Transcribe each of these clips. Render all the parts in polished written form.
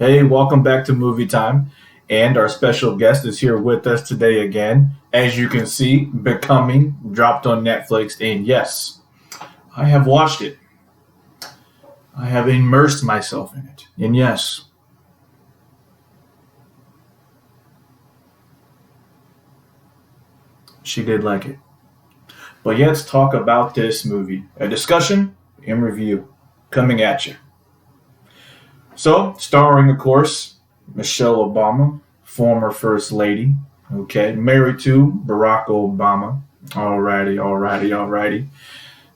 Hey, welcome back to Movie Time. And our special guest is here with us today again. As you can see, Becoming dropped on Netflix. And yes, I have watched it. I have immersed myself in it. And yes, she did like it. But yeah, let's talk about this movie. A discussion and review coming at you. So, starring, of course, Michelle Obama, former First Lady. Okay, married to Barack Obama. Alrighty.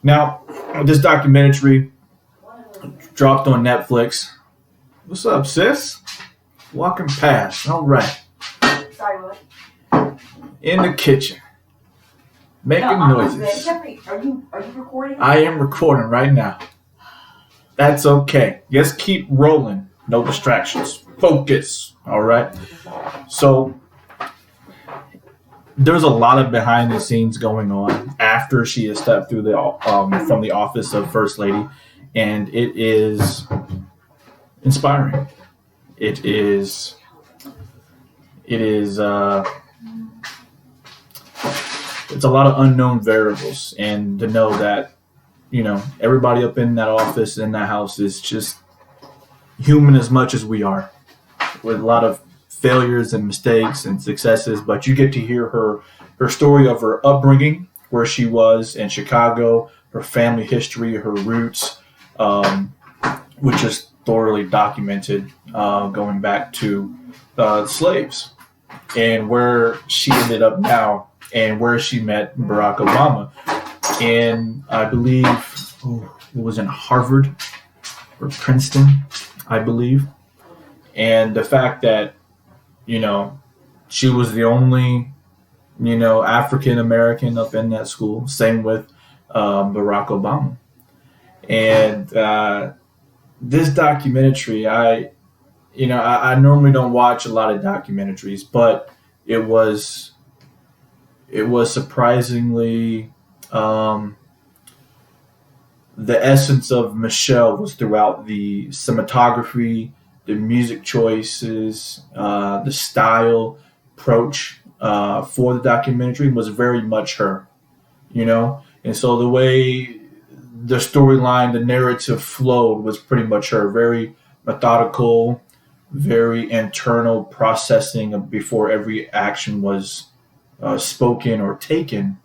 Now, this documentary dropped on Netflix. What's up, sis? Walking past. All right. Sorry, what? In the kitchen, making noises. Jeffrey, are you recording? I am recording right now. That's okay. Just keep rolling. No distractions. Focus. All right. So there's a lot of behind the scenes going on after she has stepped through the from the office of First Lady, and it is inspiring. It is. It's a lot of unknown variables, and to know that everybody up in that office in that house is just human as much as we are, with a lot of failures and mistakes and successes. But you get to hear her story of her upbringing, where she was in Chicago, her family history, her roots, which is thoroughly documented, going back to slaves, and where she ended up now, and where she met Barack Obama. And I believe it was in Harvard or Princeton, I believe. And the fact that, she was the only, African American up in that school. Same with Barack Obama. And this documentary, I normally don't watch a lot of documentaries, but it was surprisingly, the essence of Michelle was throughout the cinematography, the music choices, the style approach for the documentary was very much her, And so the way the storyline, the narrative flowed was pretty much her. Very methodical, very internal processing before every action was spoken or taken,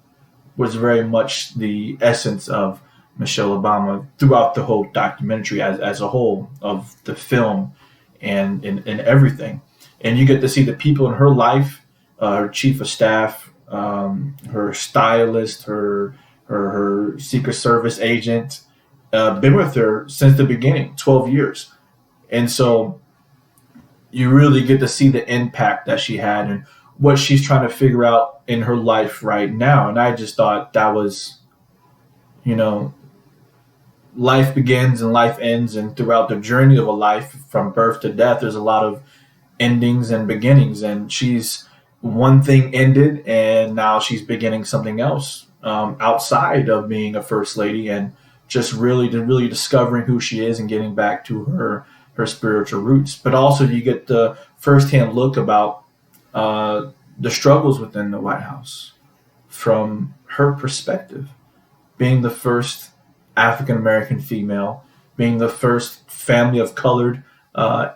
was very much the essence of Michelle Obama throughout the whole documentary as a whole of the film and everything. And you get to see the people in her life, her chief of staff, her stylist, her Secret Service agent, been with her since the beginning, 12 years. And so you really get to see the impact that she had and what she's trying to figure out in her life right now. And I just thought that was, life begins and life ends, and throughout the journey of a life from birth to death, there's a lot of endings and beginnings, and she's one thing ended and now she's beginning something else, outside of being a first lady, and just really discovering who she is and getting back to her spiritual roots. But also you get the firsthand look about the struggles within the White House from her perspective, being the first African American female, being the first family of colored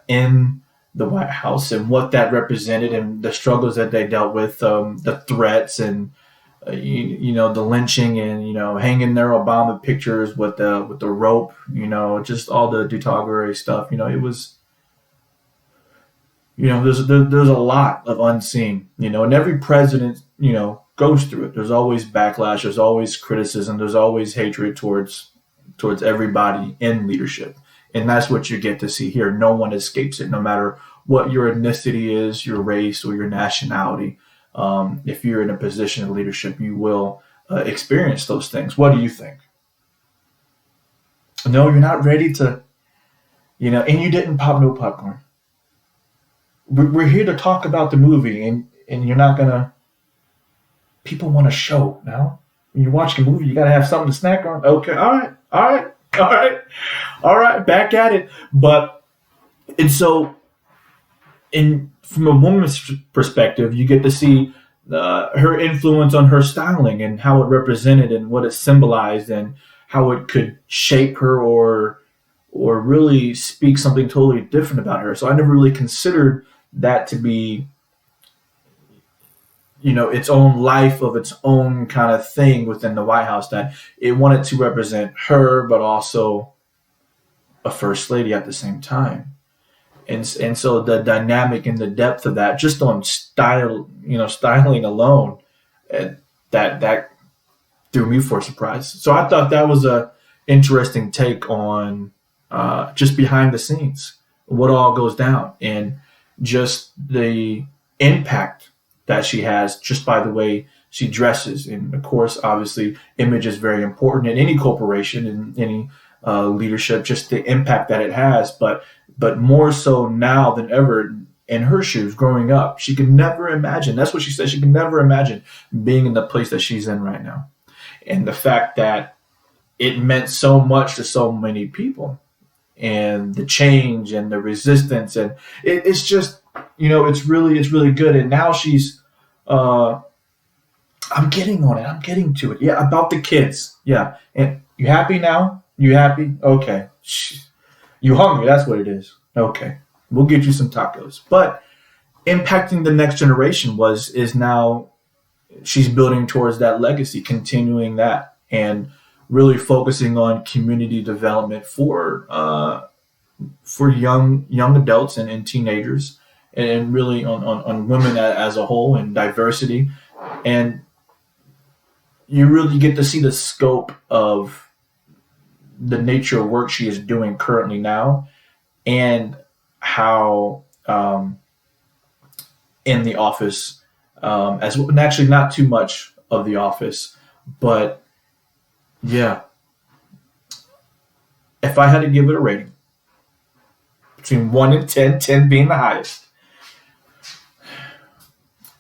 in the White House, and what that represented, and the struggles that they dealt with, the threats, and the lynching, and hanging their Obama pictures with the rope, just all the Dutogre stuff. It was, there's a lot of unseen, and every president, goes through it. There's always backlash, there's always criticism, there's always hatred towards everybody in leadership. And that's what you get to see here. No one escapes it, no matter what your ethnicity is, your race, or your nationality. If you're in a position of leadership, you will experience those things. What do you think? No, you're not ready to, and you didn't pop no popcorn. We're here to talk about the movie, and you're not going to. People want a show now. When you're watching a movie, you got to have something to snack on. Okay, all right. Back at it. And so in from a woman's perspective, you get to see her influence on her styling and how it represented and what it symbolized and how it could shape her or really speak something totally different about her. So I never really considered that to be, its own life of its own kind of thing within the White House, that it wanted to represent her, but also a first lady at the same time. And so the dynamic and the depth of that, just on styling alone, that threw me for a surprise. So I thought that was a interesting take on just behind the scenes, what all goes down, and just the impact that she has just by the way she dresses. And of course, obviously, image is very important in any corporation, in any leadership, just the impact that it has. But more so now than ever, in her shoes growing up, she could never imagine. That's what she said. She could never imagine being in the place that she's in right now. And the fact that it meant so much to so many people, and the change and the resistance, and it's just, it's really good. And now she's I'm getting on it. I'm getting to it. Yeah, about the kids. Yeah. And you happy now? You happy? Okay. You hungry? That's what it is. Okay. We'll get you some tacos. But impacting the next generation is now she's building towards that legacy, continuing that, and really focusing on community development for young adults and teenagers, and really on women as a whole, and diversity. And you really get to see the scope of the nature of work she is doing currently now, and how in the office, as well, and actually not too much of the office, but yeah, if I had to give it a rating between 1 and 10, 10 being the highest,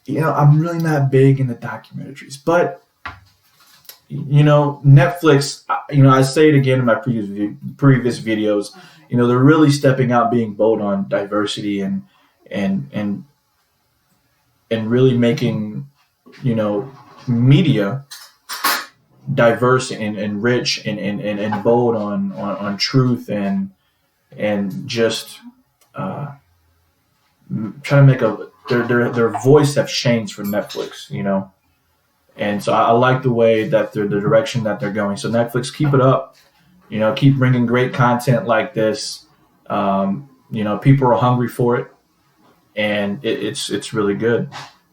I'm really not big into documentaries, but Netflix, I say it again in my previous videos, they're really stepping out, being bold on diversity, and really making, media diverse and rich and bold on truth, and just trying to make their voice have changed for Netflix, And so I like the way that the direction that they're going. So Netflix, keep it up. Keep bringing great content like this. People are hungry for it, and it's really good.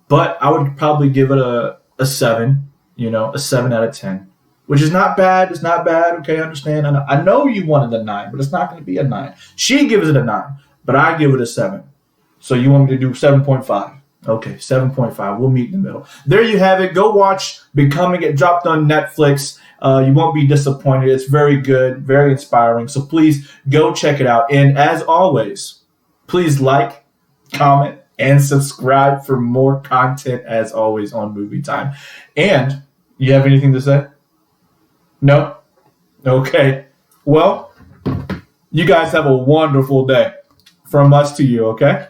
But I would probably give it a 7. A 7 out of 10, which is not bad. It's not bad. Okay, I understand. I know you wanted a 9, but it's not going to be a 9. She gives it a 9, but I give it a 7. So you want me to do 7.5? Okay, 7.5. We'll meet in the middle. There you have it. Go watch Becoming. It dropped on Netflix. You won't be disappointed. It's very good, very inspiring. So please go check it out. And as always, please like, comment, and subscribe for more content, as always, on Movie Time. And you have anything to say? No? Okay. Well, you guys have a wonderful day. From us to you, okay?